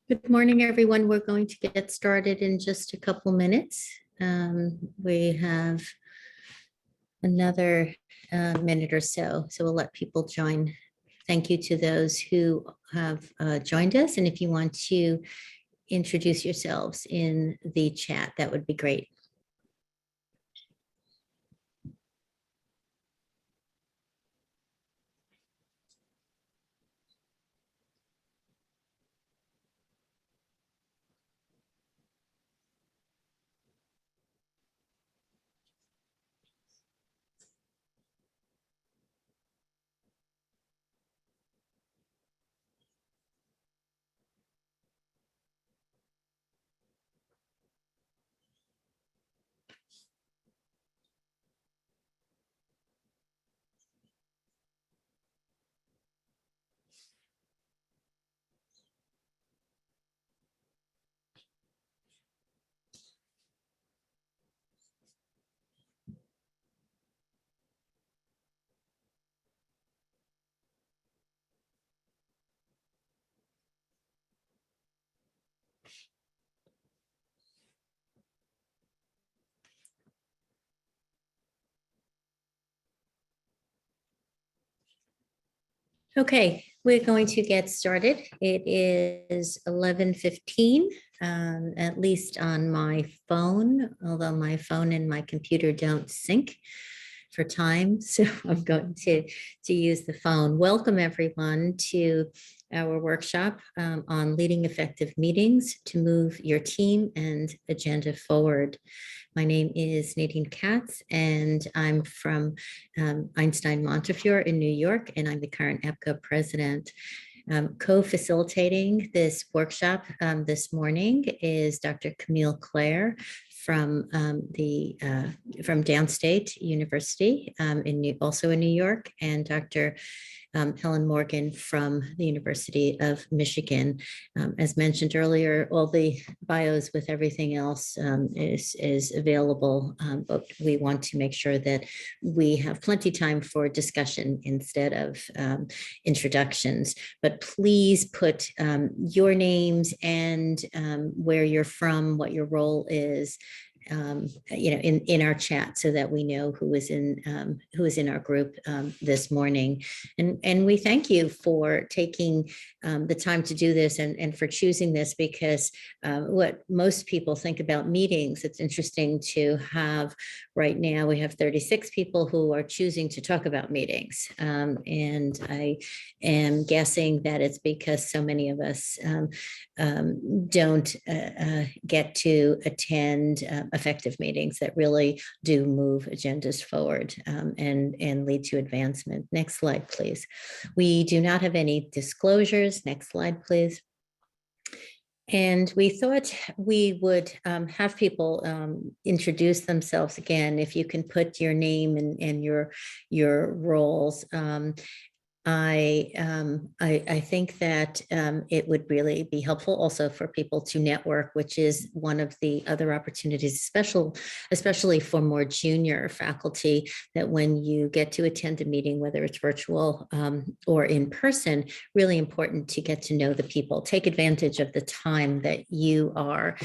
Good morning, everyone. We're going to get started in just a couple minutes. We have another minute or so we'll let people join. Thank you to those who have joined us. And if you want to introduce yourselves in the chat, that would be great. Okay, we're going to get started. It is 11:15, at least on my phone, although my phone and my computer don't sync for time. So I'm going to use the phone. Welcome, everyone, to our workshop on leading effective meetings to move your team and agenda forward. My name is Nadine Katz, and I'm from Einstein Montefiore in New York, and I'm the current APGO president. Co-facilitating this workshop this morning is Dr. Camille Clare from Downstate University, also in New York, and Dr. Helen Morgan from the University of Michigan. As mentioned earlier, all the bios with everything else is available, but we want to make sure that we have plenty of time for discussion instead of introductions. But please put your names and where you're from, what your role is, in our chat, so that we know who is in our group this morning. And we thank you for taking the time to do this and for choosing this, because what most people think about meetings, it's interesting to have right now, we have 36 people who are choosing to talk about meetings. And I am guessing that it's because so many of us don't get to attend effective meetings that really do move agendas forward and lead to advancement. Next slide, please. We do not have any disclosures. Next slide, please. And we thought we would have people introduce themselves again. If you can put your name and your roles. I think that it would really be helpful also for people to network, which is one of the other opportunities, especially for more junior faculty, that when you get to attend a meeting, whether it's virtual or in person, really important to get to know the people. Take advantage of the time that you are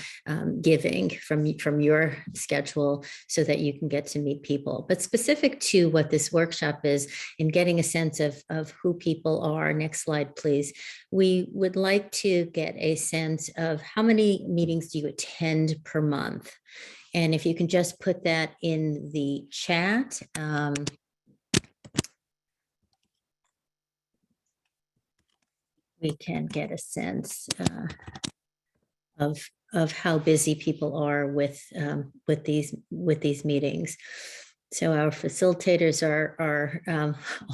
giving from your schedule so that you can get to meet people. But specific to what this workshop is, in getting a sense of who people are. Next slide, please. We would like to get a sense of how many meetings do you attend per month? And if you can just put that in the chat. We can get a sense of how busy people are with these meetings. So our facilitators are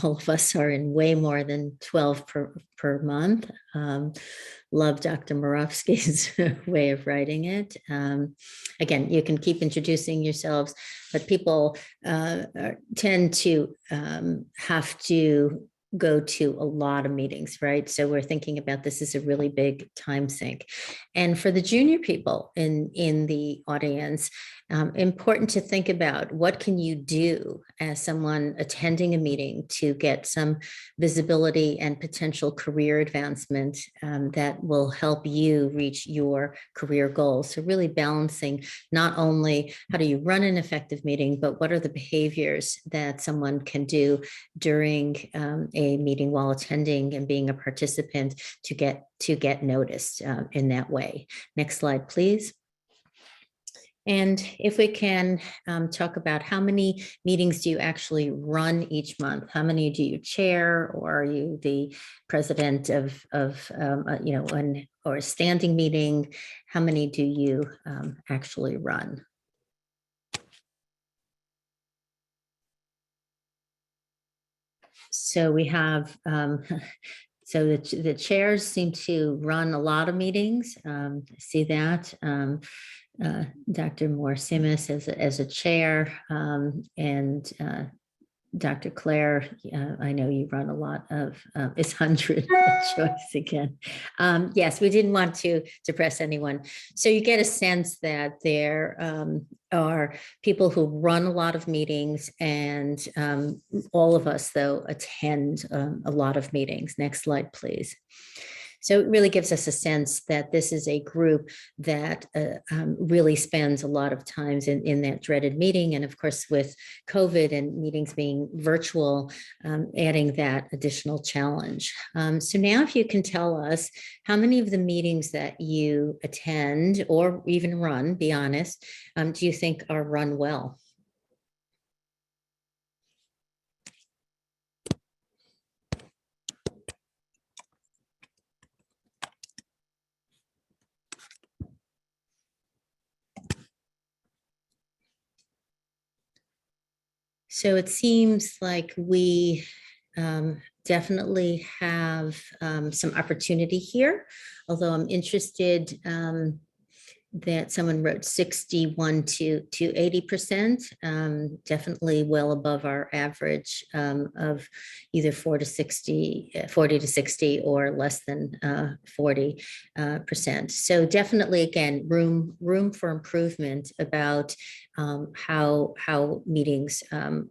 all of us are in way more than 12 per month. Love Dr. Moravsky's way of writing it. Again, you can keep introducing yourselves, but people tend to have to go to a lot of meetings, right? So we're thinking about this as a really big time sink. And for the junior people in the audience, important to think about what can you do as someone attending a meeting to get some visibility and potential career advancement that will help you reach your career goals. So really balancing not only how do you run an effective meeting, but what are the behaviors that someone can do during a meeting while attending and being a participant to get noticed in that way. Next slide, please. And if we can talk about how many meetings do you actually run each month? How many do you chair, or are you the president of or a standing meeting? How many do you actually run? So we have, so the chairs seem to run a lot of meetings. See that. Dr. Moore Simas as a chair, and Dr. Claire, I know you run a lot of, it's 100 choice again. Yes, we didn't want to depress anyone. So you get a sense that there are people who run a lot of meetings, and all of us, though, attend a lot of meetings. Next slide, please. So it really gives us a sense that this is a group that really spends a lot of times in that dreaded meeting. And of course, with COVID and meetings being virtual, adding that additional challenge. So now if you can tell us how many of the meetings that you attend or even run, be honest, do you think are run well? So it seems like we definitely have some opportunity here, although I'm interested that someone wrote 61 to 80%, definitely well above our average of either 40 to 60 or less than 40%. So definitely, again, room for improvement about how meetings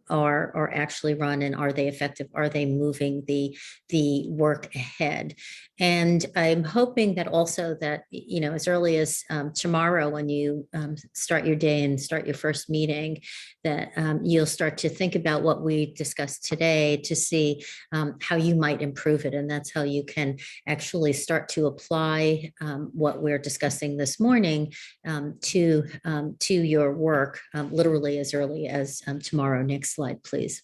are actually run, and are they effective? Are they moving the work ahead? And I'm hoping that also that, you know, as early as tomorrow, when you start your day and start your first meeting, that you'll start to think about what we discussed today to see how you might improve it. And that's how you can actually start to apply what we're discussing this morning to your work, literally as early as tomorrow. Next slide, please.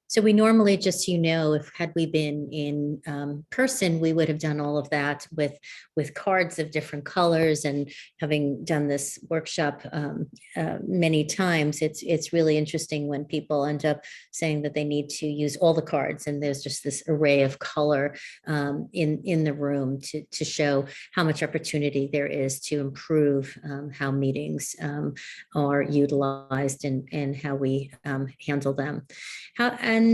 So we normally, just, you know, if had we been in person, we would have done all of that with cards of different colors. And having done this workshop many times, it's really interesting when people end up saying that they need to use all the cards, and there's just this array of color in the room to show how much opportunity there is to improve how meetings are utilized and how we handle them. And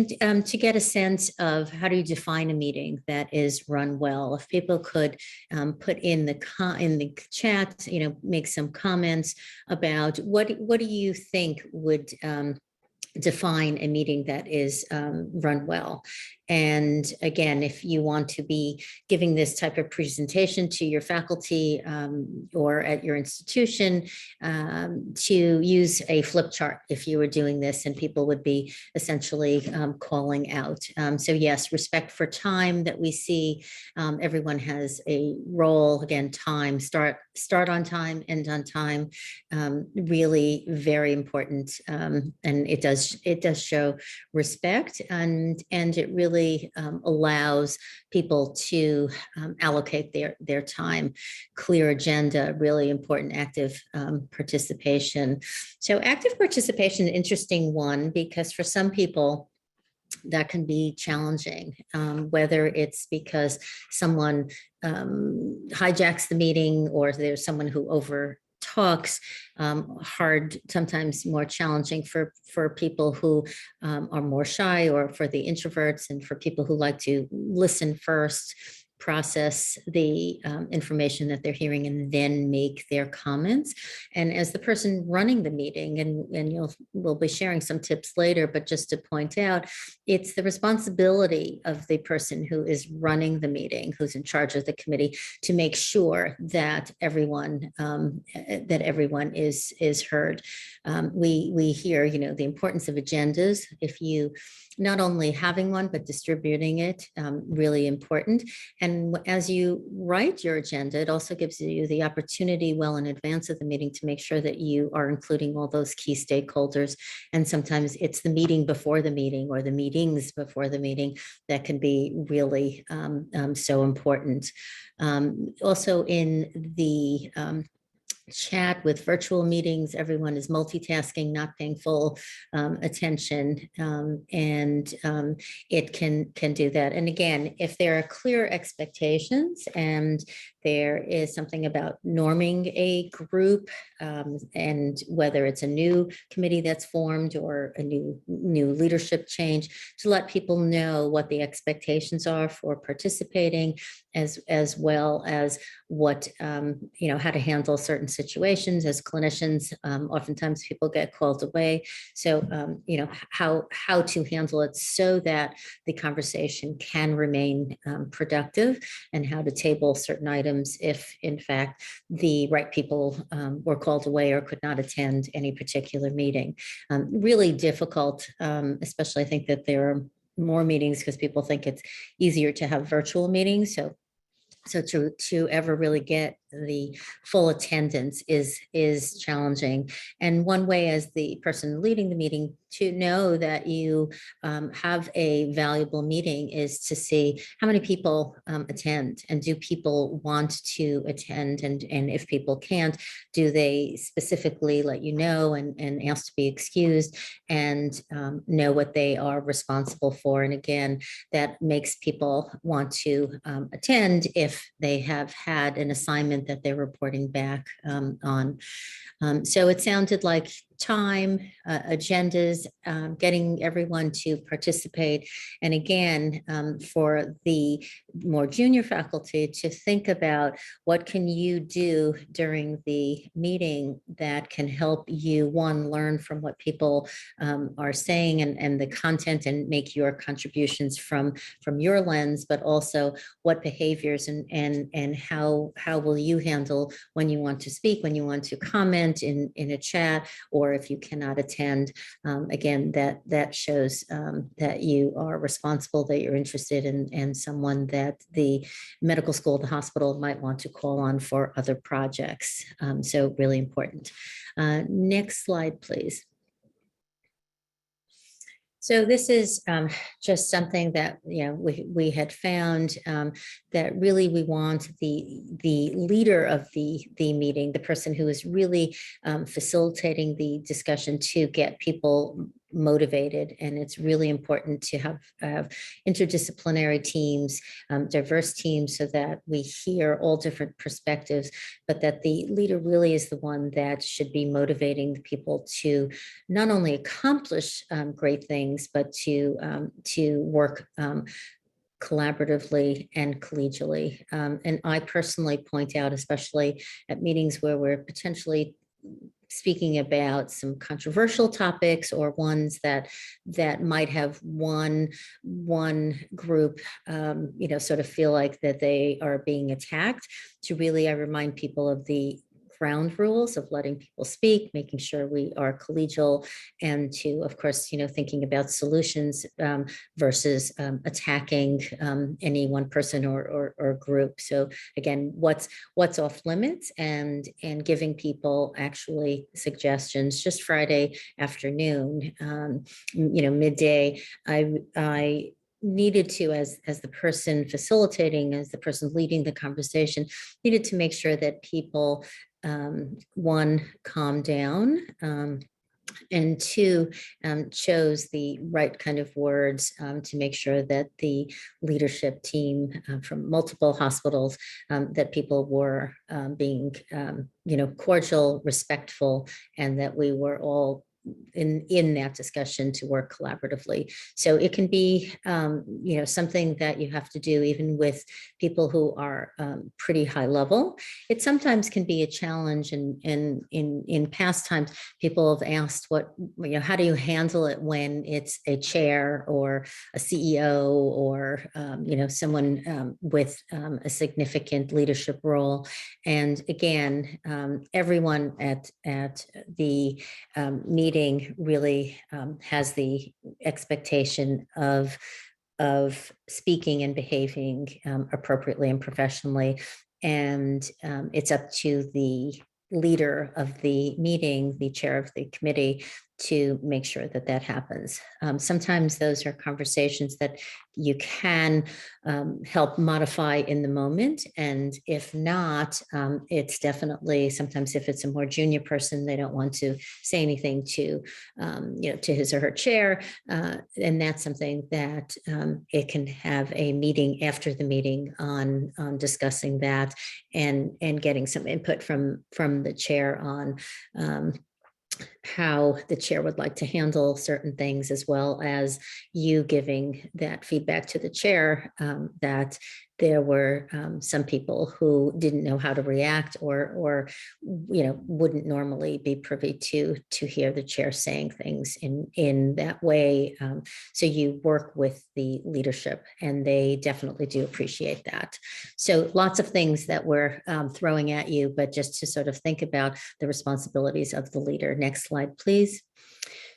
to get a sense of how do you define a meeting that is run well, if people could put in the chat, you know, make some comments about what do you think would define a meeting that is run well. And again, if you want to be giving this type of presentation to your faculty or at your institution, to use a flip chart if you were doing this, and people would be essentially calling out. So yes, respect for time that we see. Everyone has a role. Again, time, start on time, end on time. Really very important, and it does show respect, and it really really allows people to allocate their time. Clear agenda, really important. Active participation. So active participation, an interesting one, because for some people that can be challenging, whether it's because someone hijacks the meeting or there's someone who over talks. Hard, sometimes more challenging for people who are more shy, or for the introverts, and for people who like to listen first, process the information that they're hearing, and then make their comments. And as the person running the meeting, and we'll be sharing some tips later, but just to point out, it's the responsibility of the person who is running the meeting, who's in charge of the committee, to make sure that everyone is heard. We hear, the importance of agendas. If you not only having one, but distributing it, really important. And as you write your agenda, it also gives you the opportunity well in advance of the meeting to make sure that you are including all those key stakeholders. And sometimes it's the meeting before the meeting, or the meetings before the meeting, that can be really so important. Also in the chat with virtual meetings, everyone is multitasking, not paying full attention, and it can do that. And again, if there are clear expectations, and there is something about norming a group, and whether it's a new committee that's formed or a new leadership change, to let people know what the expectations are for participating, as well as what, how to handle certain situations. As clinicians, oftentimes people get called away. So, how to handle it so that the conversation can remain productive, and how to table certain items if, in fact, the right people were called away or could not attend any particular meeting. Really difficult, especially I think that there are more meetings because people think it's easier to have virtual meetings. So to ever really get the full attendance is challenging. And one way, as the person leading the meeting, to know that you have a valuable meeting is to see how many people attend, and do people want to attend, and if people can't, do they specifically let you know and ask to be excused, and know what they are responsible for. And again, that makes people want to attend if they have had an assignment that they're reporting back on. So it sounded like time, agendas, getting everyone to participate. And again, for the more junior faculty to think about what can you do during the meeting that can help you, one, learn from what people are saying, and the content, and make your contributions from your lens, but also what behaviors and how will you handle when you want to speak, when you want to comment in a chat, or if you cannot attend. Again, that shows that you are responsible, that you're interested in, and someone that the medical school, the hospital, might want to call on for other projects. So really important. Next slide, please. So this is just something that we had found, that really we want the leader of the meeting, the person who is really facilitating the discussion, to get people motivated. And it's really important to have interdisciplinary teams, diverse teams, so that we hear all different perspectives, but that the leader really is the one that should be motivating the people to not only accomplish great things, but to work collaboratively and collegially. And I personally point out, especially at meetings where we're potentially speaking about some controversial topics, or ones that might have one group, sort of feel like that they are being attacked, to really, I remind people of the ground rules of letting people speak, making sure we are collegial, and to, of course, thinking about solutions versus attacking any one person or group. So again, what's off limits, and giving people actually suggestions. Just Friday afternoon, midday, I needed to, as the person facilitating, as the person leading the conversation, needed to make sure that people, one, calm down, and two, chose the right kind of words to make sure that the leadership team from multiple hospitals, that people were being, cordial, respectful, and that we were all in that discussion to work collaboratively. So it can be, something that you have to do even with people who are pretty high level. It sometimes can be a challenge, and in past times, people have asked how do you handle it when it's a chair or a CEO or, someone with a significant leadership role. And again, everyone at the meeting really has the expectation of speaking and behaving appropriately and professionally. And it's up to the leader of the meeting, the chair of the committee, to make sure that that happens. Sometimes those are conversations that you can help modify in the moment. And if not, it's definitely, sometimes if it's a more junior person, they don't want to say anything to his or her chair. And that's something that it can have a meeting after the meeting on discussing that, and getting some input from the chair on how the chair would like to handle certain things, as well as you giving that feedback to the chair, that there were some people who didn't know how to react, or wouldn't normally be privy to hear the chair saying things in that way. So you work with the leadership, and they definitely do appreciate that. So lots of things that we're throwing at you, but just to sort of think about the responsibilities of the leader. Next slide, please.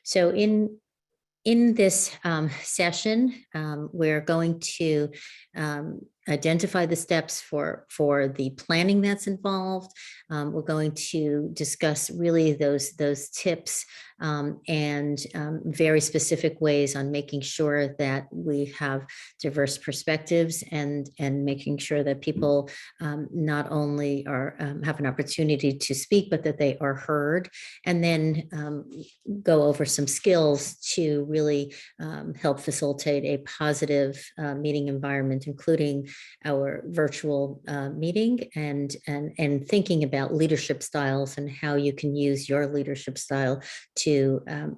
So in this session, we're going to identify the steps for the planning that's involved. We're going to discuss really those tips and very specific ways on making sure that we have diverse perspectives, and making sure that people not only have an opportunity to speak, but that they are heard. And then go over some skills to really help facilitate a positive meeting environment, including our virtual meeting, and thinking about leadership styles and how you can use your leadership style to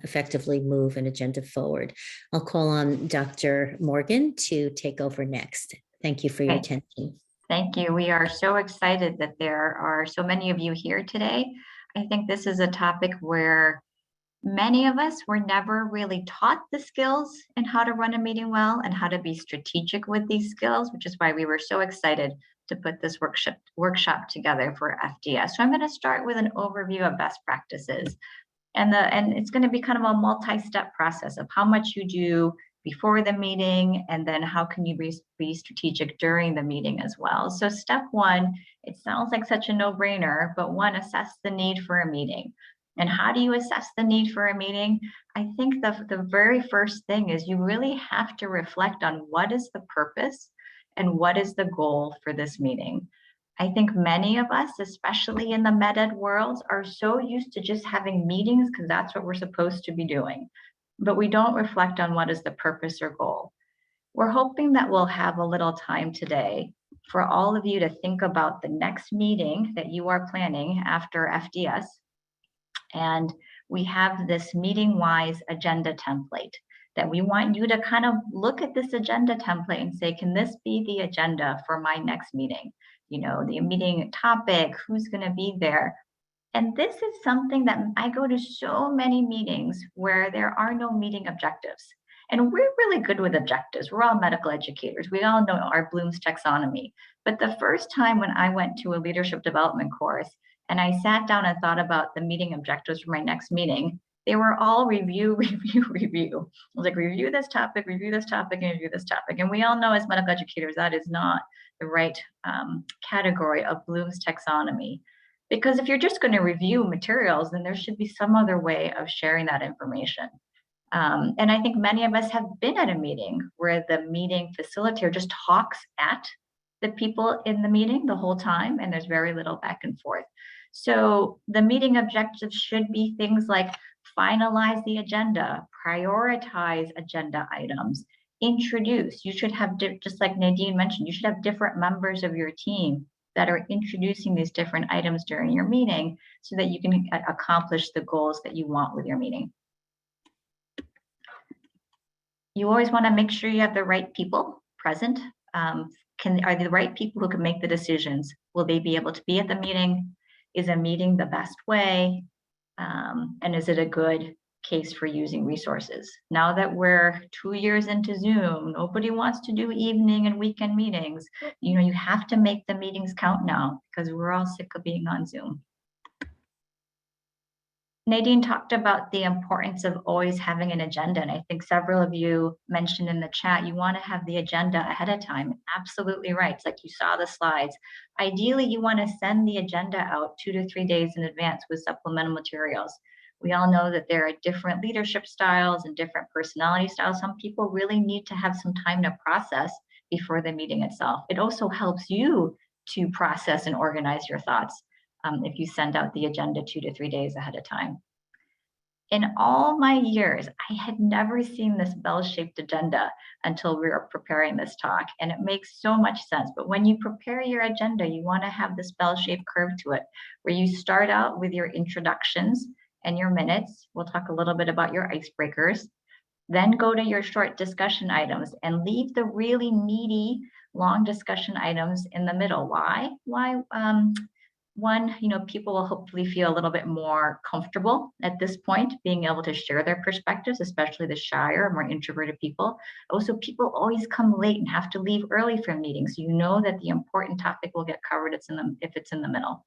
effectively move an agenda forward. I'll call on Dr. Morgan to take over next. Thank you for your attention. Thank you. We are so excited that there are so many of you here today. I think this is a topic where many of us were never really taught the skills and how to run a meeting well and how to be strategic with these skills, which is why we were so excited to put this workshop together for FDS. So I'm going to start with an overview of best practices. And it's going to be kind of a multi-step process of how much you do before the meeting, and then how can you be strategic during the meeting as well. So step one, it sounds like such a no-brainer, but one, assess the need for a meeting. And how do you assess the need for a meeting? I think the very first thing is you really have to reflect on what is the purpose and what is the goal for this meeting. I think many of us, especially in the med ed world, are so used to just having meetings because that's what we're supposed to be doing, but we don't reflect on what is the purpose or goal. We're hoping that we'll have a little time today for all of you to think about the next meeting that you are planning after FDS. And we have this meeting-wise agenda template that we want you to kind of look at this agenda template and say, can this be the agenda for my next meeting? The meeting topic, who's going to be there. And this is something that I go to so many meetings where there are no meeting objectives. And we're really good with objectives. We're all medical educators. We all know our Bloom's taxonomy. But the first time when I went to a leadership development course and I sat down and thought about the meeting objectives for my next meeting, they were all review, review, review. I was like, review this topic, and review this topic. And we all know as medical educators, that is not the right category of Bloom's taxonomy. Because if you're just going to review materials, then there should be some other way of sharing that information. And I think many of us have been at a meeting where the meeting facilitator just talks at the people in the meeting the whole time, and there's very little back and forth. So the meeting objectives should be things like finalize the agenda, prioritize agenda items, introduce. You should have, just like Nadine mentioned, you should have different members of your team that are introducing these different items during your meeting so that you can accomplish the goals that you want with your meeting. You always want to make sure you have the right people present. Are the right people who can make the decisions? Will they be able to be at the meeting? Is a meeting the best way? And is it a good case for using resources? Now that we're 2 years into Zoom, nobody wants to do evening and weekend meetings. You have to make the meetings count now because we're all sick of being on Zoom. Nadine talked about the importance of always having an agenda, and I think several of you mentioned in the chat, you want to have the agenda ahead of time. Absolutely right. It's like you saw the slides. Ideally, you want to send the agenda out 2 to 3 days in advance with supplemental materials. We all know that there are different leadership styles and different personality styles. Some people really need to have some time to process before the meeting itself. It also helps you to process and organize your thoughts if you send out the agenda 2 to 3 days ahead of time. In all my years, I had never seen this bell-shaped agenda until we were preparing this talk, and it makes so much sense. But when you prepare your agenda, you want to have this bell-shaped curve to it, where you start out with your introductions and your minutes. We'll talk a little bit about your icebreakers, then go to your short discussion items and leave the really meaty, long discussion items in the middle. Why? One, people will hopefully feel a little bit more comfortable at this point, being able to share their perspectives, especially the shyer, more introverted people. Also, people always come late and have to leave early from meetings. You know that the important topic will get covered if it's in the middle.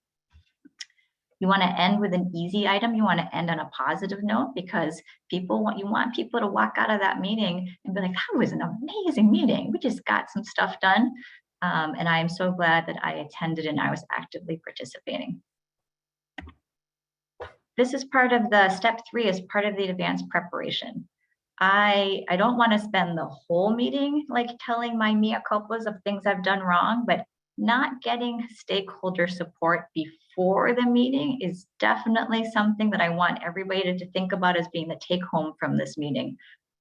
You want to end with an easy item. You want to end on a positive note because you want people to walk out of that meeting and be like, that was an amazing meeting. We just got some stuff done. And I am so glad that I attended and I was actively participating. This is part of the step 3 is part of the advanced preparation. I don't want to spend the whole meeting like telling my mea culpas of things I've done wrong, but not getting stakeholder support before the meeting is definitely something that I want everybody to think about as being the take home from this meeting.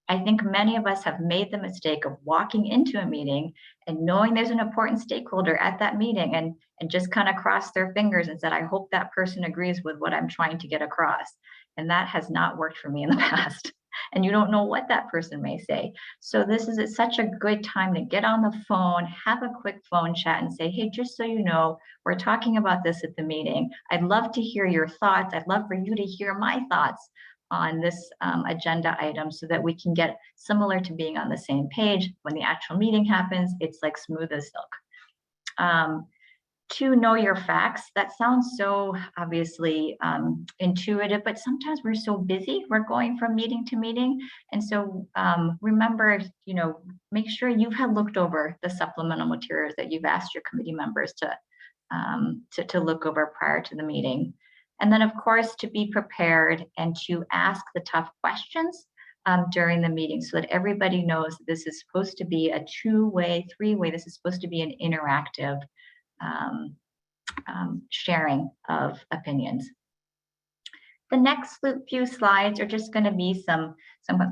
I think many of us have made the mistake of walking into a meeting and knowing there's an important stakeholder at that meeting and just kind of cross their fingers and said, I hope that person agrees with what I'm trying to get across. And that has not worked for me in the past. And you don't know what that person may say. So this is such a good time to get on the phone, have a quick phone chat and say, hey, just so you know, we're talking about this at the meeting. I'd love to hear your thoughts. I'd love for you to hear my thoughts on this agenda item so that we can get similar to being on the same page. When the actual meeting happens, it's like smooth as silk. To know your facts, that sounds so obviously intuitive, but sometimes we're so busy, we're going from meeting to meeting. And so remember, make sure you have looked over the supplemental materials that you've asked your committee members to look over prior to the meeting. And then, of course, to be prepared and to ask the tough questions during the meeting so that everybody knows that this is supposed to be a 2-way, 3-way. This is supposed to be an interactive sharing of opinions. The next few slides are just going to be some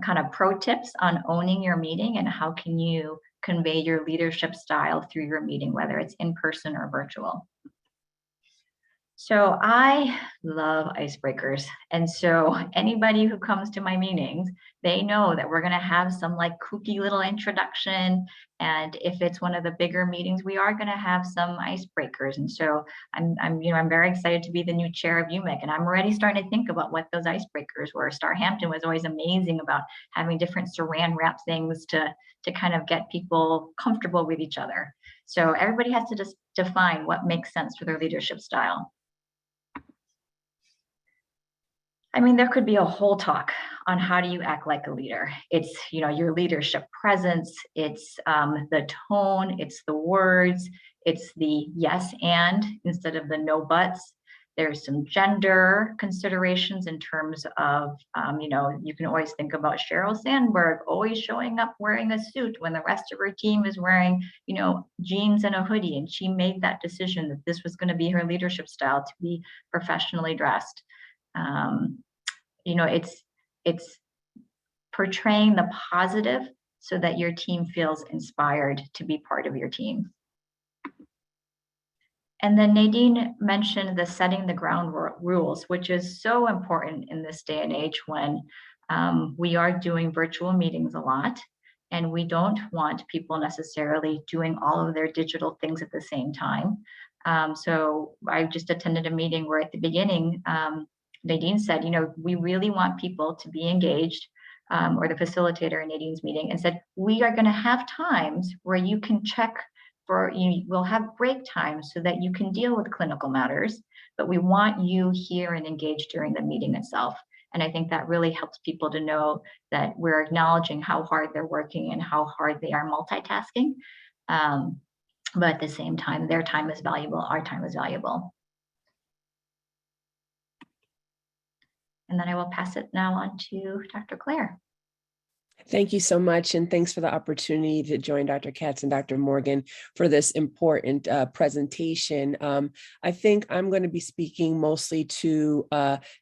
kind of pro tips on owning your meeting and how can you convey your leadership style through your meeting, whether it's in person or virtual. So I love icebreakers. And so anybody who comes to my meetings, they know that we're going to have some like kooky little introduction. And if it's one of the bigger meetings, we are going to have some icebreakers. And so I'm very excited to be the new chair of UMIC, and I'm already starting to think about what those icebreakers were. Starhampton was always amazing about having different saran wrap things to kind of get people comfortable with each other. So everybody has to just define what makes sense for their leadership style. I mean, there could be a whole talk on how do you act like a leader. It's, your leadership presence, it's the tone, it's the words, it's the yes and instead of the no buts. There's some gender considerations in terms of, you can always think about Sheryl Sandberg always showing up wearing a suit when the rest of her team is wearing, jeans and a hoodie. And she made that decision that this was going to be her leadership style, to be professionally dressed. It's portraying the positive so that your team feels inspired to be part of your team. And then Nadine mentioned the setting the ground rules, which is so important in this day and age when we are doing virtual meetings a lot, and we don't want people necessarily doing all of their digital things at the same time. So I just attended a meeting where at the beginning, Nadine said, we really want people to be engaged, or the facilitator in Nadine's meeting, and said, we are going to have times where you can check we'll have break time so that you can deal with clinical matters, but we want you here and engaged during the meeting itself. And I think that really helps people to know that we're acknowledging how hard they're working and how hard they are multitasking. But at the same time, their time is valuable, our time is valuable. And then I will pass it now on to Dr. Claire. Thank you so much. And thanks for the opportunity to join Dr. Katz and Dr. Morgan for this important presentation. I think I'm going to be speaking mostly to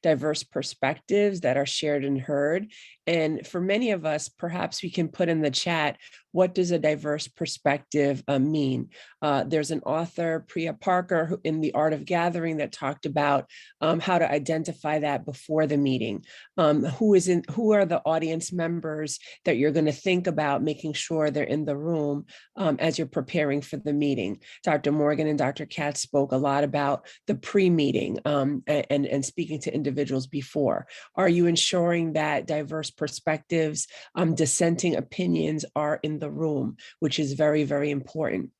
diverse perspectives that are shared and heard. And for many of us, perhaps we can put in the chat, what does a diverse perspective mean? There's an author, Priya Parker, in The Art of Gathering, that talked about how to identify that before the meeting. Who are the audience members that you're going to think about making sure they're in the room as you're preparing for the meeting. Dr. Morgan and Dr. Katz spoke a lot about the pre-meeting and speaking to individuals before. Are you ensuring that diverse perspectives, dissenting opinions are in the room, which is very, very important.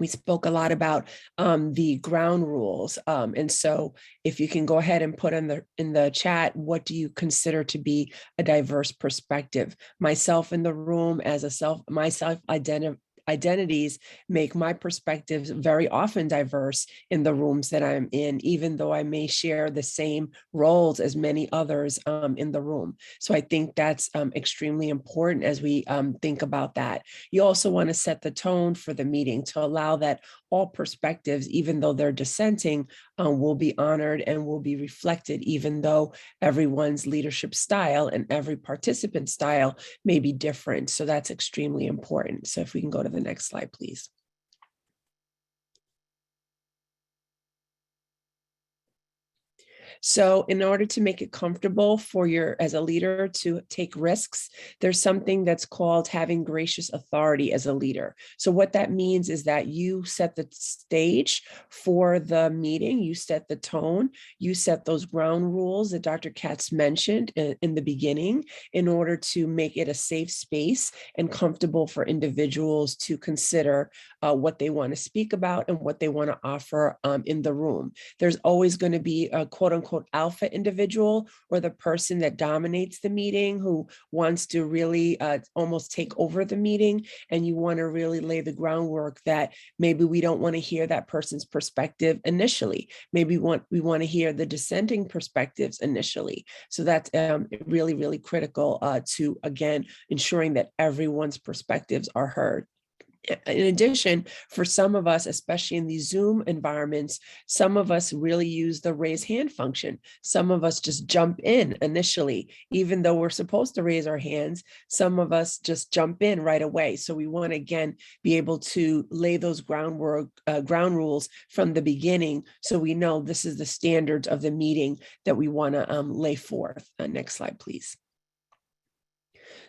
We spoke a lot about the ground rules. And so if you can go ahead and put in the chat, what do you consider to be a diverse perspective? Myself in the room as my self-identities make my perspectives very often diverse in the rooms that I'm in, even though I may share the same roles as many others in the room. So I think that's extremely important as we think about that. You also want to set the tone for the meeting to allow that all perspectives, even though they're dissenting, will be honored and will be reflected, even though everyone's leadership style and every participant style may be different. So that's extremely important. So if we can go to the next slide, please. So in order to make it comfortable for as a leader to take risks, there's something that's called having gracious authority as a leader. So what that means is that you set the stage for the meeting, you set the tone, you set those ground rules that Dr. Katz mentioned in the beginning in order to make it a safe space and comfortable for individuals to consider what they want to speak about and what they want to offer in the room. There's always going to be a quote unquote alpha individual, or the person that dominates the meeting, who wants to really almost take over the meeting. And you want to really lay the groundwork that maybe we don't want to hear that person's perspective initially. Maybe we want to hear the dissenting perspectives initially. So that's really, really critical to, again, ensuring that everyone's perspectives are heard. In addition, for some of us, especially in these Zoom environments, some of us really use the raise hand function. Some of us just jump in initially, even though we're supposed to raise our hands. Some of us just jump in right away. So we want to, again, be able to lay those ground rules from the beginning, so we know this is the standards of the meeting that we want to lay forth. Next slide, please.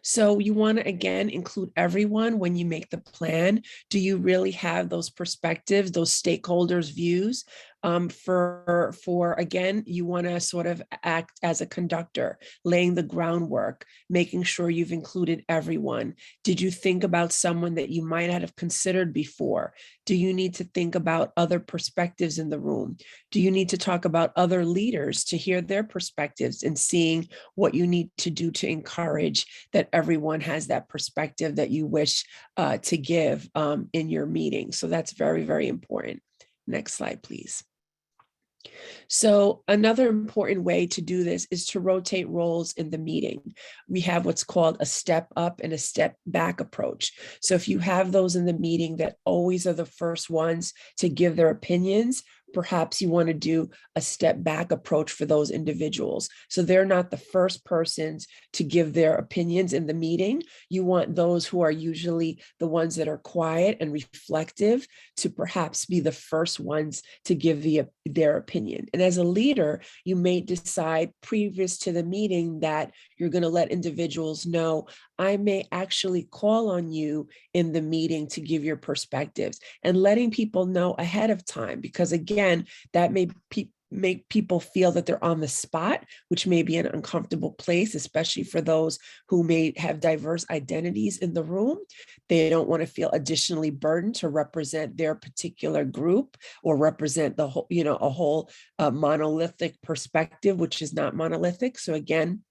So you want to, again, include everyone when you make the plan. Do you really have those perspectives, those stakeholders' views? Again, you want to sort of act as a conductor, laying the groundwork, making sure you've included everyone. Did you think about someone that you might not have considered before? Do you need to think about other perspectives in the room? Do you need to talk about other leaders to hear their perspectives and seeing what you need to do to encourage that everyone has that perspective that you wish to give in your meeting? So that's very, very important. Next slide, please. So another important way to do this is to rotate roles in the meeting. We have what's called a step up and a step back approach. So if you have those in the meeting that always are the first ones to give their opinions, perhaps you want to do a step back approach for those individuals. So they're not the first persons to give their opinions in the meeting. You want those who are usually the ones that are quiet and reflective to perhaps be the first ones to give their opinion. And as a leader, you may decide previous to the meeting that you're going to let individuals know, I may actually call on you in the meeting to give your perspectives, and letting people know ahead of time, because again, that may make people feel that they're on the spot, which may be an uncomfortable place, especially for those who may have diverse identities in the room. They don't want to feel additionally burdened to represent their particular group or represent the whole, a whole monolithic perspective, which is not monolithic. So again,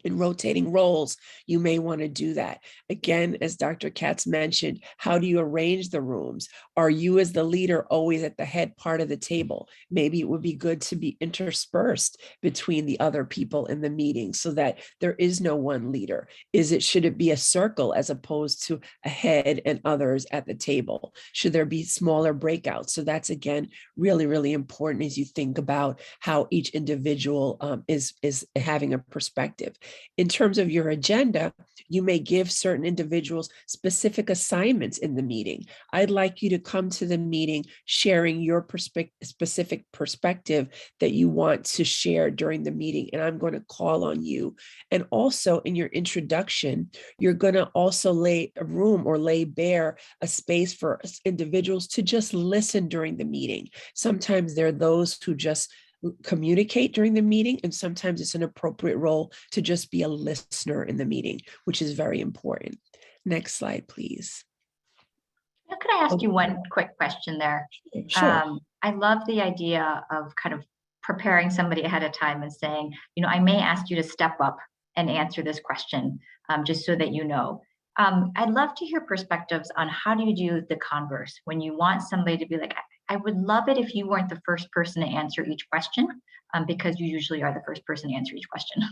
in rotating roles, you may want to do that. Again, as Dr. Katz mentioned, how do you arrange the rooms? Are you as the leader always at the head part of the table? Maybe it would be good to be interspersed between the other people in the meeting so that there is no one leader. Should it be a circle as opposed to a head and others at the table? Should there be smaller breakouts? So that's, again, really, really important as you think about how each individual is having a perspective. In terms of your agenda, you may give certain individuals specific assignments in the meeting. I'd like you to come to the meeting sharing your specific perspective that you want to share during the meeting, and I'm going to call on you. And also in your introduction, you're going to also lay a room or lay bare a space for individuals to just listen during the meeting. Sometimes there are those who just communicate during the meeting, and sometimes it's an appropriate role to just be a listener in the meeting, which is very important. Next slide, please. Could I ask you one quick question there? Sure. I love the idea of kind of preparing somebody ahead of time and saying, I may ask you to step up and answer this question, just so that you know. I'd love to hear perspectives on how do you do the converse when you want somebody to be like, I would love it if you weren't the first person to answer each question, because you usually are the first person to answer each question.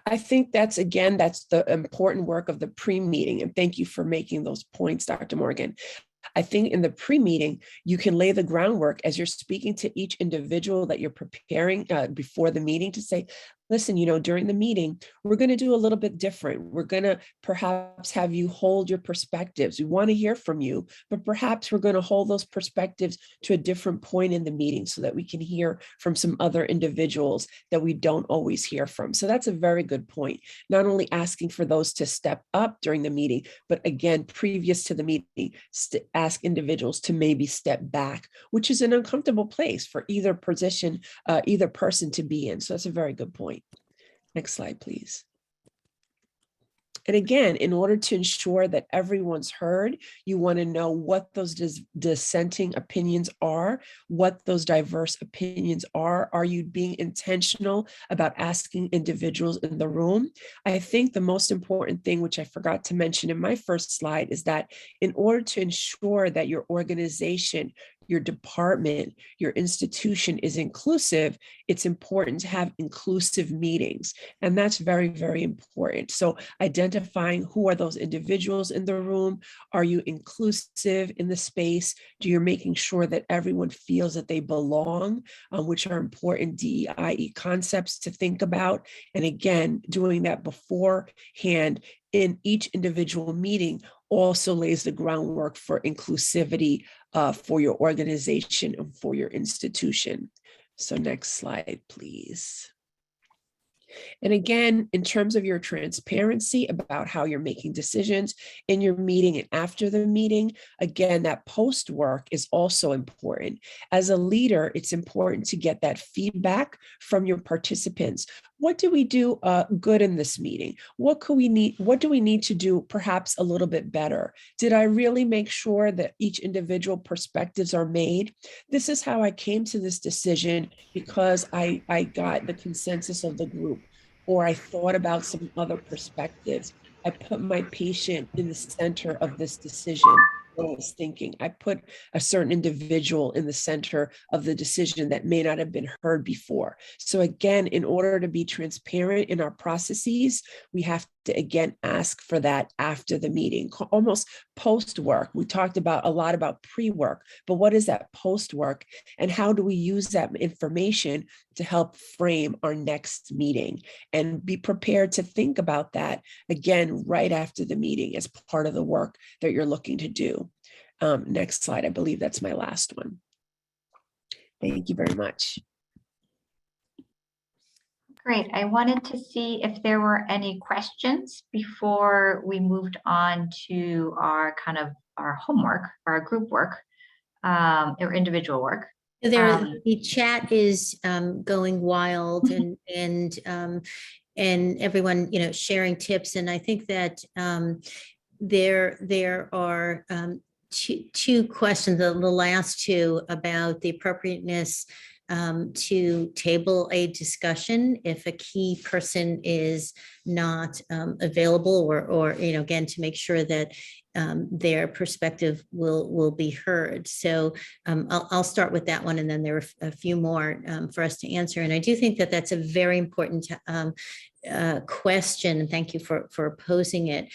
I think that's the important work of the pre-meeting. And thank you for making those points, Dr. Morgan. I think in the pre-meeting, you can lay the groundwork as you're speaking to each individual that you're preparing before the meeting to say, listen, during the meeting, we're going to do a little bit different. We're going to perhaps have you hold your perspectives. We want to hear from you, but perhaps we're going to hold those perspectives to a different point in the meeting so that we can hear from some other individuals that we don't always hear from. So that's a very good point. Not only asking for those to step up during the meeting, but again, previous to the meeting, ask individuals to maybe step back, which is an uncomfortable place for either person to be in. So that's a very good point. Next slide, please. And again, in order to ensure that everyone's heard, you want to know what those dissenting opinions are, what those diverse opinions are. Are you being intentional about asking individuals in the room? I think the most important thing, which I forgot to mention in my first slide, is that in order to ensure that your organization, your department, your institution is inclusive, it's important to have inclusive meetings. And that's very, very important. So identifying who are those individuals in the room. Are you inclusive in the space? Do you making sure that everyone feels that they belong, which are important DEIE concepts to think about. And again, doing that beforehand in each individual meeting also lays the groundwork for inclusivity for your organization and for your institution. So next slide, please. And again, in terms of your transparency about how you're making decisions in your meeting and after the meeting, again, that post work is also important. As a leader, it's important to get that feedback from your participants. What do we do good in this meeting? What do we need to do perhaps a little bit better? Did I really make sure that each individual perspectives are made? This is how I came to this decision because I got the consensus of the group, or I thought about some other perspectives. I put my patient in the center of this decision, was thinking. I put a certain individual in the center of the decision that may not have been heard before. So again, in order to be transparent in our processes, we have to again ask for that after the meeting, almost post work. We talked about a lot about pre-work, but what is that post work, and how do we use that information to help frame our next meeting? And be prepared to think about that again right after the meeting as part of the work that you're looking to do. Next slide. I believe that's my last one. Thank you very much. Great. I wanted to see if there were any questions before we moved on to our our homework, our group work, or individual work. The chat is going wild, and everyone, sharing tips. And I think that there are two questions, the last two, about the appropriateness to table a discussion if a key person is not available, or again, to make sure that their perspective will be heard. So I'll start with that one, and then there are a few more for us to answer. And I do think that that's a very important question. Thank you for posing it,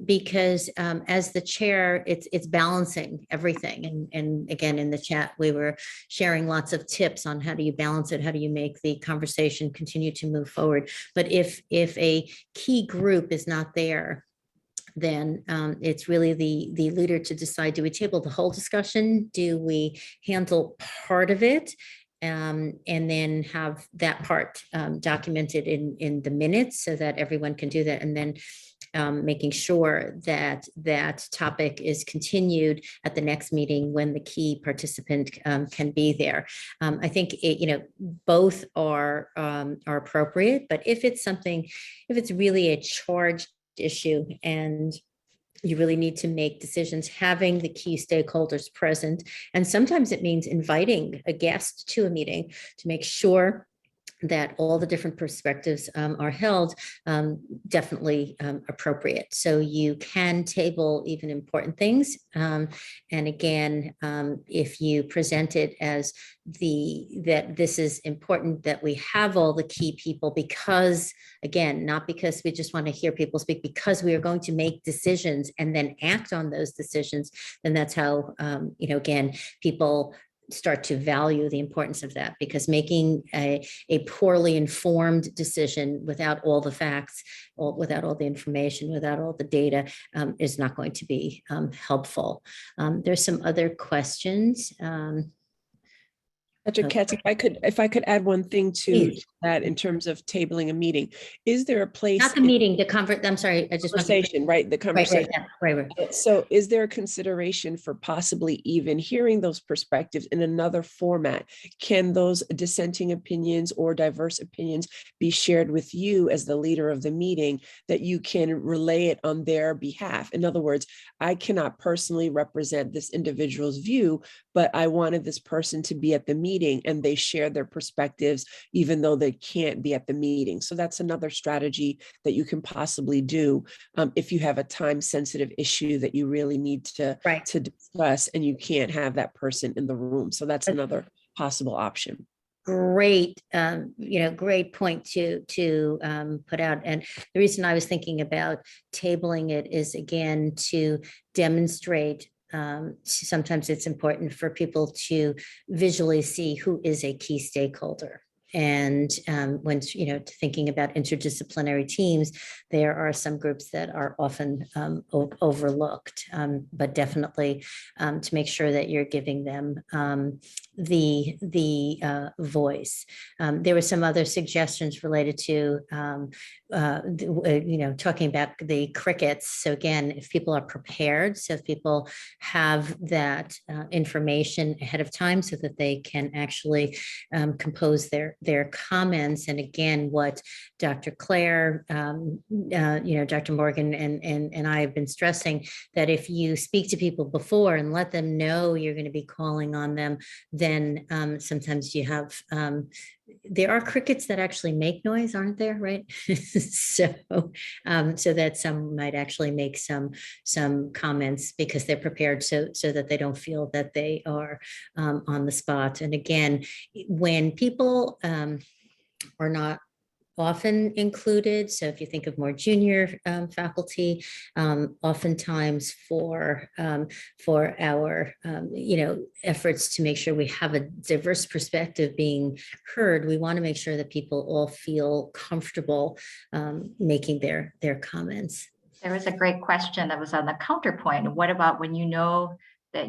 because as the chair, it's balancing everything. And again, in the chat, we were sharing lots of tips on how do you balance it, how do you make the conversation continue to move forward. But if a key group is not there, then it's really the leader to decide, do we table the whole discussion? Do we handle part of it? And then have that part documented in the minutes so that everyone can do that. And then making sure that that topic is continued at the next meeting when the key participant can be there. I think both are appropriate, but if it's really a charged issue and you really need to make decisions, having the key stakeholders present. And sometimes it means inviting a guest to a meeting to make sure that all the different perspectives are held, definitely appropriate. So you can table even important things. And again, if you present it as that this is important that we have all the key people, because again, not because we just want to hear people speak, because we are going to make decisions and then act on those decisions, then that's how, again, people start to value the importance of that, because making a poorly informed decision without all the facts, without all the information, without all the data, is not going to be helpful. There's some other questions. Dr. Katz, if I could add one thing to that in terms of tabling a meeting, is there a place? Not the meeting, the conference. I'm sorry, I just conversation, right? The conversation. Right. So, is there a consideration for possibly even hearing those perspectives in another format? Can those dissenting opinions or diverse opinions be shared with you as the leader of the meeting, that you can relay it on their behalf? In other words, I cannot personally represent this individual's view, but I wanted this person to be at the meeting, and they share their perspectives, even though they can't be at the meeting. So that's another strategy that you can possibly do if you have a time-sensitive issue that you really need to discuss, and you can't have that person in the room. So that's another possible option. Great, great point to put out. And the reason I was thinking about tabling it is, again, to demonstrate. Sometimes it's important for people to visually see who is a key stakeholder. And when thinking about interdisciplinary teams, there are some groups that are often overlooked, but definitely to make sure that you're giving them the voice. There were some other suggestions related to talking about the crickets. So again, if people are prepared, so if people have that information ahead of time so that they can actually compose their comments. And again, what Dr. Claire, Dr. Morgan and I have been stressing, that if you speak to people before and let them know you're going to be calling on them, then sometimes you have there are crickets that actually make noise, aren't there? Right. So that some might actually make some comments because they're prepared, so that they don't feel that they are on the spot. And again, when people are not often included. So if you think of more junior faculty, oftentimes for our efforts to make sure we have a diverse perspective being heard, we want to make sure that people all feel comfortable making their comments. There was a great question that was on the counterpoint. What about when you know that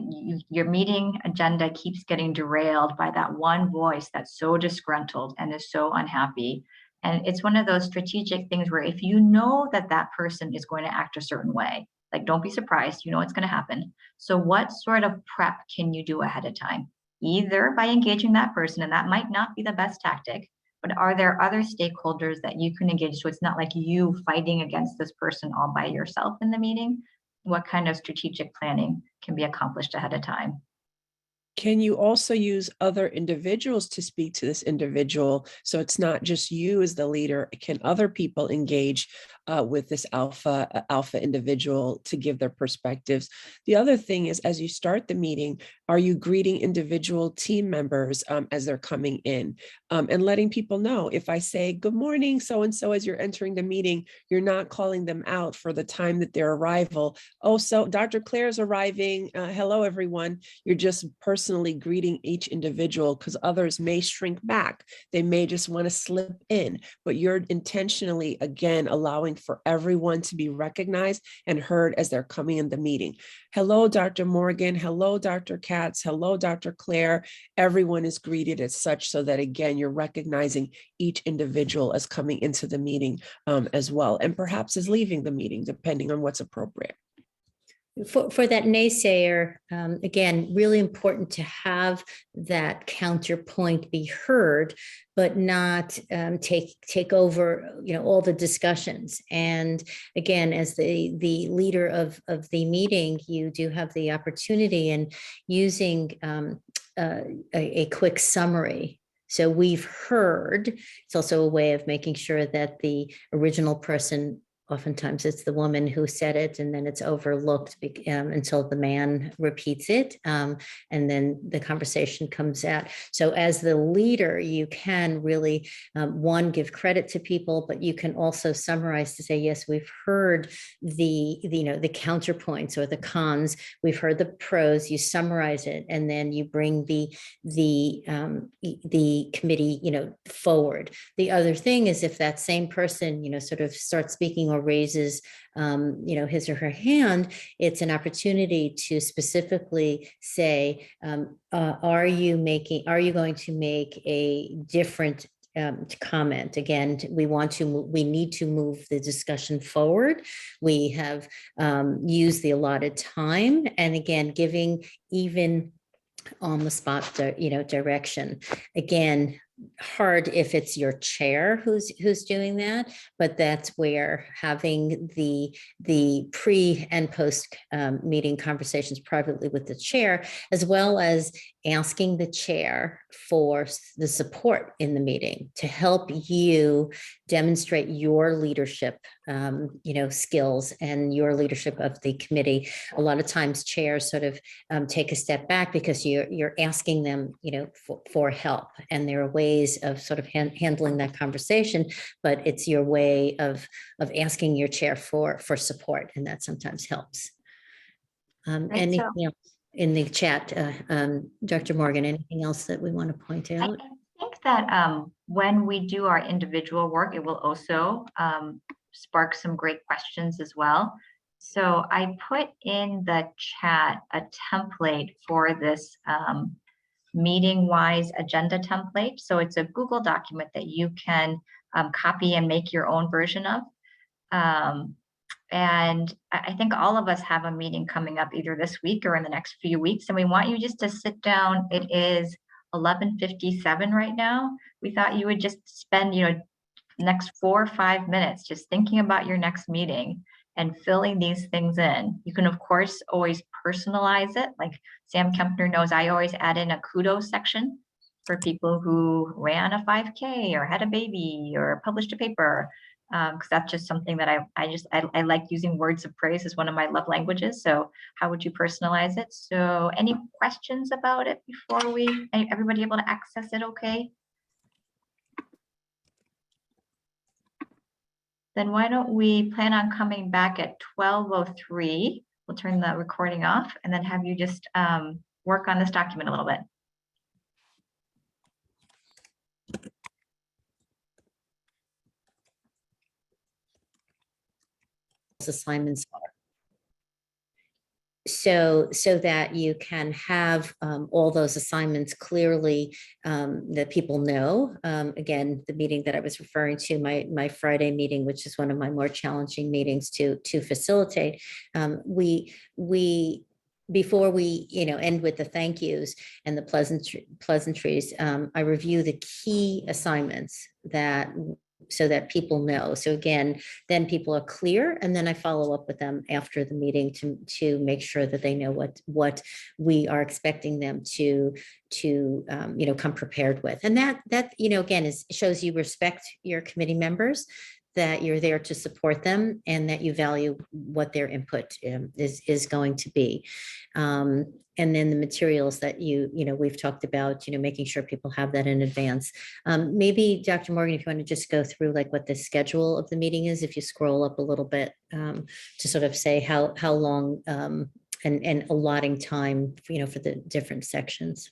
your meeting agenda keeps getting derailed by that one voice that's so disgruntled and is so unhappy? And it's one of those strategic things where if you know that that person is going to act a certain way, like don't be surprised, you know what's going to happen. So what sort of prep can you do ahead of time? Either by engaging that person, and that might not be the best tactic, but are there other stakeholders that you can engage? So it's not like you fighting against this person all by yourself in the meeting. What kind of strategic planning can be accomplished ahead of time? Can you also use other individuals to speak to this individual? So it's not just you as the leader. Can other people engage with this alpha individual to give their perspectives? The other thing is, as you start the meeting, are you greeting individual team members as they're coming in and letting people know? If I say, good morning, so-and-so, as you're entering the meeting, you're not calling them out for the time that their arrival. Oh, so Dr. Claire's arriving. Hello, everyone. You're just personally greeting each individual, because others may shrink back. They may just want to slip in, but you're intentionally, again, allowing for everyone to be recognized and heard as they're coming in the meeting. Hello, Dr. Morgan. Hello, Dr. Katz. Hello, Dr. Claire. Everyone is greeted as such, so that, again, you're recognizing each individual as coming into the meeting as well, and perhaps as leaving the meeting, depending on what's appropriate. For that naysayer, again, really important to have that counterpoint be heard, but not take over, all the discussions. And again, as the leader of the meeting, you do have the opportunity in using a quick summary. So we've heard. It's also a way of making sure that the original person, oftentimes it's the woman who said it, and then it's overlooked until the man repeats it, and then the conversation comes out. So as the leader, you can really, one, give credit to people, but you can also summarize to say, yes, we've heard the counterpoints or the cons, we've heard the pros, you summarize it, and then you bring the committee, forward. The other thing is, if that same person, sort of starts speaking or raises his or her hand, it's an opportunity to specifically say, are you going to make a different comment? Again, we need to move the discussion forward. We have used the allotted time, and again, giving even on the spot, direction. Again, hard if it's your chair who's doing that, but that's where having the pre and post meeting conversations privately with the chair, as well as asking the chair for the support in the meeting to help you demonstrate your leadership skills and your leadership of the committee. A lot of times chairs sort of take a step back because you're asking them for help, and there are ways of sort of handling that conversation, but it's your way of asking your chair for support, and that sometimes helps. Anything else in the chat, Dr. Morgan, anything else that we want to point out? I think that when we do our individual work, it will also spark some great questions as well. So I put in the chat a template for this meeting-wise agenda template. So it's a Google document that you can copy and make your own version of. And I think all of us have a meeting coming up either this week or in the next few weeks, and we want you just to sit down. It is 11:57 right now. We thought you would just spend, next 4 or 5 minutes just thinking about your next meeting and filling these things in. You can, of course, always personalize it. Like Sam Kempner knows, I always add in a kudos section. for people who ran a 5K or had a baby or published a paper. Because that's just something that I like using words of praise as one of my love languages. So how would you personalize it? So any questions about it before everybody able to access it okay? Then why don't we plan on coming back at 12:03? We'll turn the recording off and then have you just work on this document a little bit. Assignments are. So that you can have all those assignments clearly that people know. Again, the meeting that I was referring to, my Friday meeting, which is one of my more challenging meetings to facilitate. Before we end with the thank yous and the pleasantries, I review the key assignments so that people know. So again, then people are clear, and then I follow up with them after the meeting to make sure that they know what we are expecting them to come prepared with. And that again shows you respect your committee members, that you're there to support them, and that you value what their input is going to be. And then the materials that we've talked about, making sure people have that in advance. Maybe Dr. Morgan, if you want to just go through like what the schedule of the meeting is, if you scroll up a little bit to sort of say how long and allotting time, for the different sections.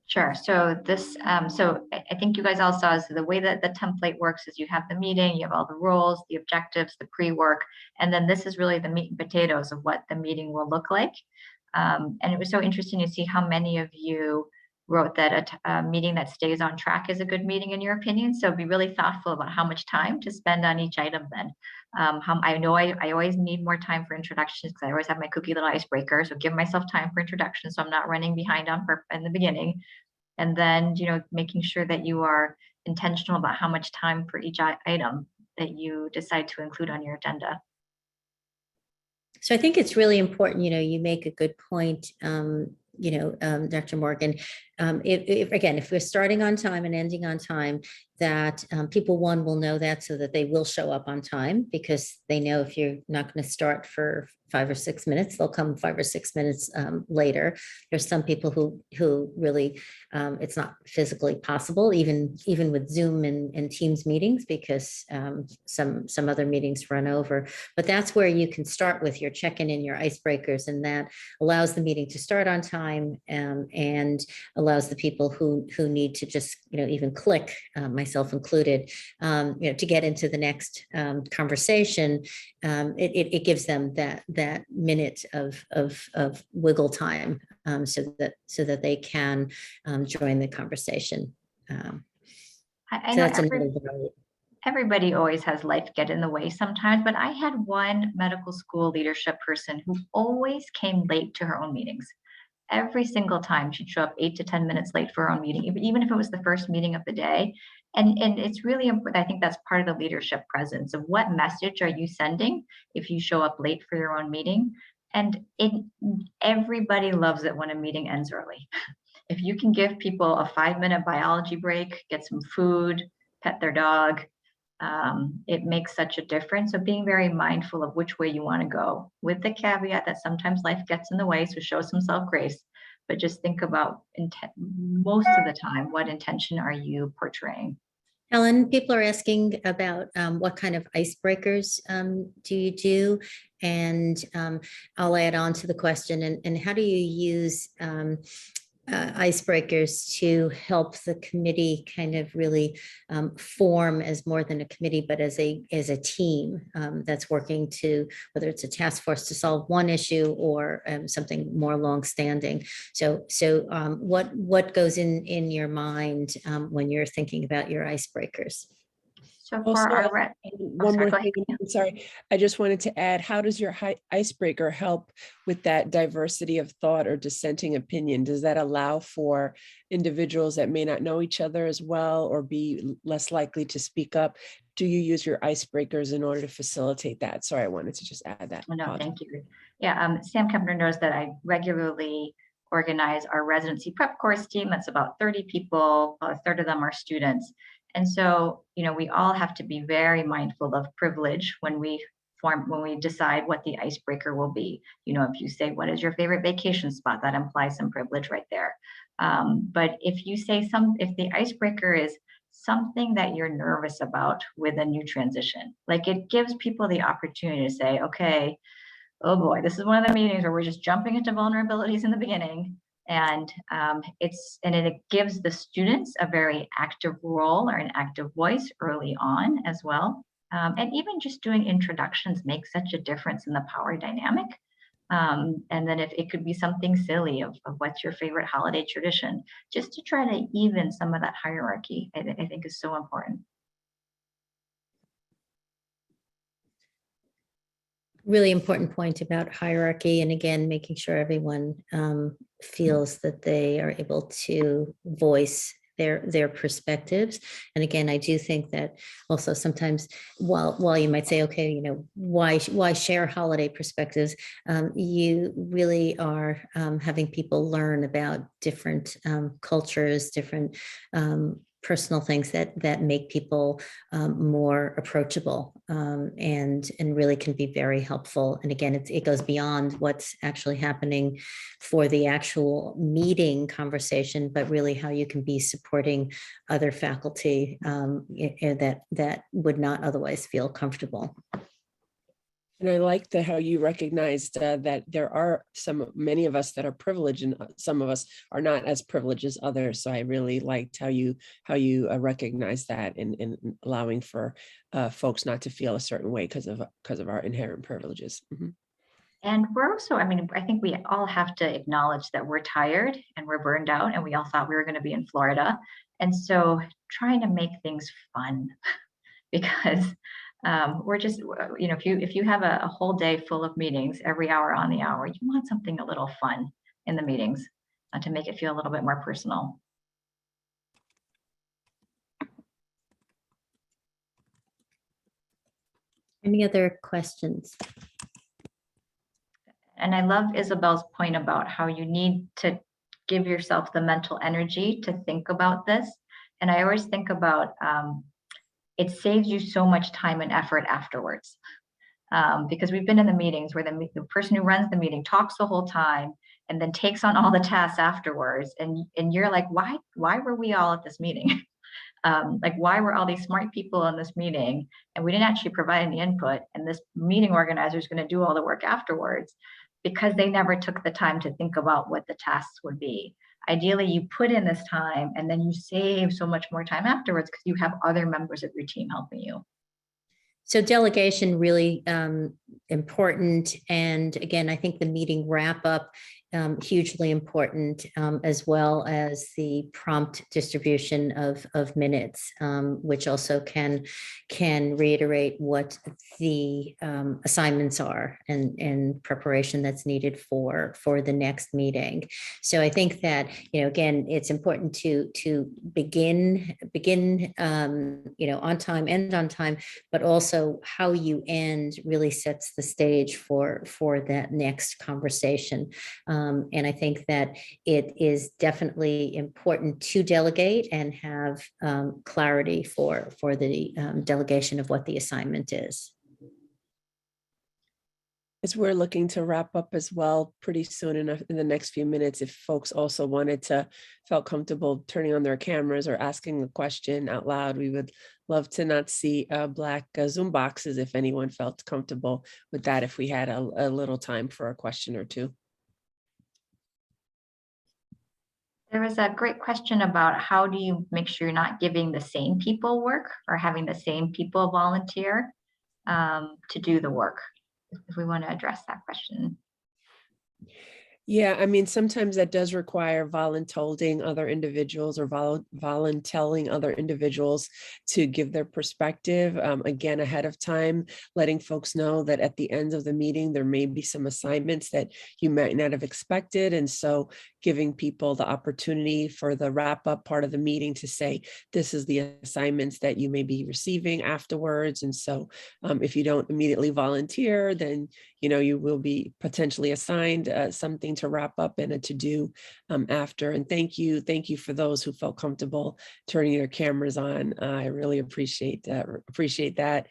Sure. So this, so I think you guys all saw is the way that the template works is you have the meeting, you have all the roles, the objectives, the pre-work, and then this is really the meat and potatoes of what the meeting will look like. And it was so interesting to see how many of you wrote that a meeting that stays on track is a good meeting in your opinion. So be really thoughtful about how much time to spend on each item then. I know I always need more time for introductions because I always have my cookie little icebreaker. So give myself time for introductions so I'm not running behind in the beginning. And then, making sure that you are intentional about how much time for each item that you decide to include on your agenda. So I think it's really important, you make a good point, Dr. Morgan. If we're starting on time and ending on time, that people, one, will know that so that they will show up on time, because they know if you're not going to start for 5 or 6 minutes, they'll come 5 or 6 minutes later. There's some people who really, it's not physically possible, even with Zoom and Teams meetings, because some other meetings run over. But that's where you can start with your check-in and your icebreakers, and that allows the meeting to start on time and allows the people who need to just even click, myself included, to get into the next conversation. It gives them that minute of wiggle time, so that they can join the conversation. I so know that's another value. Everybody always has life get in the way sometimes, but I had one medical school leadership person who always came late to her own meetings. Every single time she'd show up 8 to 10 minutes late for her own meeting, even if it was the first meeting of the day. And it's really important. I think that's part of the leadership presence of what message are you sending if you show up late for your own meeting. And everybody loves it when a meeting ends early. If you can give people a 5-minute biology break, get some food, pet their dog, it makes such a difference. So being very mindful of which way you want to go, with the caveat that sometimes life gets in the way, so show some self-grace, but just think about most of the time, what intention are you portraying? Helen, people are asking about what kind of icebreakers do you do? And I'll add on to the question, and how do you use icebreakers to help the committee kind of really form as more than a committee, but as a team that's working to, whether it's a task force to solve one issue or something more longstanding. So what goes in your mind when you're thinking about your icebreakers? So for our one more thing, I'm sorry, I just wanted to add, how does your icebreaker help with that diversity of thought or dissenting opinion? Does that allow for individuals that may not know each other as well or be less likely to speak up? Do you use your icebreakers in order to facilitate that? Sorry, I wanted to just add that. No, thank you. Yeah, Sam Kempner knows that I regularly organize our residency prep course team. That's about 30 people, about a third of them are students. And so, we all have to be very mindful of privilege when we decide what the icebreaker will be. If you say, what is your favorite vacation spot, that implies some privilege right there. But if you say if the icebreaker is something that you're nervous about with a new transition, like it gives people the opportunity to say, okay, oh boy, this is one of the meetings where we're just jumping into vulnerabilities in the beginning. And it gives the students a very active role or an active voice early on as well. And even just doing introductions makes such a difference in the power dynamic. And then if it could be something silly of what's your favorite holiday tradition, just to try to even some of that hierarchy, I think is so important. Really important point about hierarchy. And again, making sure everyone feels that they are able to voice their perspectives. And again, I do think that also sometimes while you might say, okay, why share holiday perspectives, you really are having people learn about different cultures, different personal things that make people more approachable and really can be very helpful. And again, it goes beyond what's actually happening for the actual meeting conversation, but really how you can be supporting other faculty that would not otherwise feel comfortable. And I like how you recognized that there are many of us that are privileged, and some of us are not as privileged as others. So I really liked how you recognize that and allowing for folks not to feel a certain way because of our inherent privileges. Mm-hmm. And we're also, I think we all have to acknowledge that we're tired and we're burned out, and we all thought we were going to be in Florida. And so trying to make things fun because we're just, if you have a whole day full of meetings every hour on the hour, you want something a little fun in the meetings to make it feel a little bit more personal. Any other questions? And I love Isabel's point about how you need to give yourself the mental energy to think about this. And I always think about it saves you so much time and effort afterwards. Because we've been in the meetings where the person who runs the meeting talks the whole time and then takes on all the tasks afterwards. And you're like, why were we all at this meeting? Like, why were all these smart people in this meeting? And we didn't actually provide any input. And this meeting organizer is going to do all the work afterwards because they never took the time to think about what the tasks would be. Ideally, you put in this time and then you save so much more time afterwards because you have other members of your team helping you. So delegation really important. And again, I think the meeting wrap up hugely important, as well as the prompt distribution of minutes, which also can reiterate what the assignments are and preparation that's needed for the next meeting. So I think that, again, it's important to begin on time, end on time, but also how you end really sets the stage for that next conversation. And I think that it is definitely important to delegate and have clarity for the delegation of what the assignment is. As we're looking to wrap up as well pretty soon in the next few minutes, if folks also felt comfortable turning on their cameras or asking a question out loud, we would love to not see black Zoom boxes if anyone felt comfortable with that, if we had a little time for a question or two. There was a great question about how do you make sure you're not giving the same people work or having the same people volunteer to do the work, if we want to address that question. Yeah, I mean, sometimes that does require volunteering other individuals or volunteering other individuals to give their perspective. Again, ahead of time, letting folks know that at the end of the meeting, there may be some assignments that you might not have expected. And so giving people the opportunity for the wrap up part of the meeting to say, this is the assignments that you may be receiving afterwards. And so if you don't immediately volunteer, then you will be potentially assigned something to wrap up and a to do after. And thank you for those who felt comfortable turning their cameras on. I really appreciate that.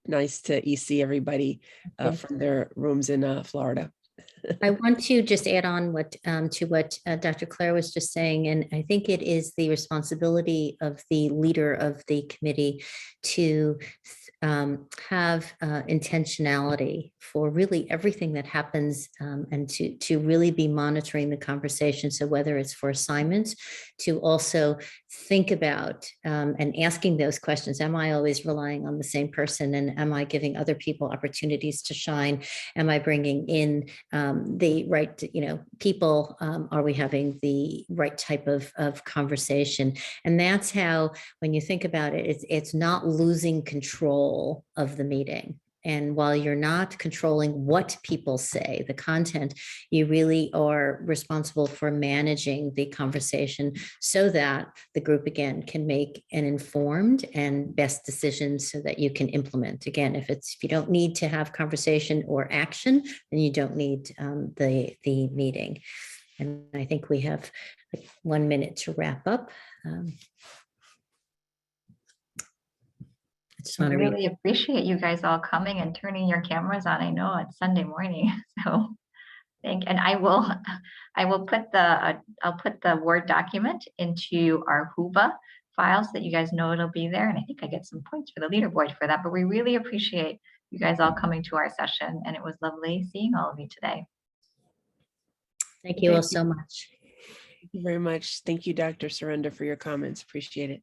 Nice to see everybody from their rooms in Florida. I want to just add on to what Dr. Claire was just saying, and I think it is the responsibility of the leader of the committee to have intentionality for really everything that happens, and to really be monitoring the conversation. So whether it's for assignments, to also think about and asking those questions: am I always relying on the same person, and am I giving other people opportunities to shine? Am I bringing in the right, people? Are we having the right type of conversation? And that's how, when you think about it, it's not losing control of the meeting. And while you're not controlling what people say, the content, you really are responsible for managing the conversation so that the group, again, can make an informed and best decision so that you can implement. Again, if you don't need to have conversation or action, then you don't need the meeting. And I think we have like 1 minute to wrap up. I really appreciate you guys all coming and turning your cameras on. I know it's Sunday morning, so and I will put I'll put the Word document into our Whova file so that you guys know it'll be there. And I think I get some points for the leaderboard for that. But we really appreciate you guys all coming to our session, and it was lovely seeing all of you today. Thank you all so much. Thank you very much. Thank you, Dr. Surrender, for your comments. Appreciate it.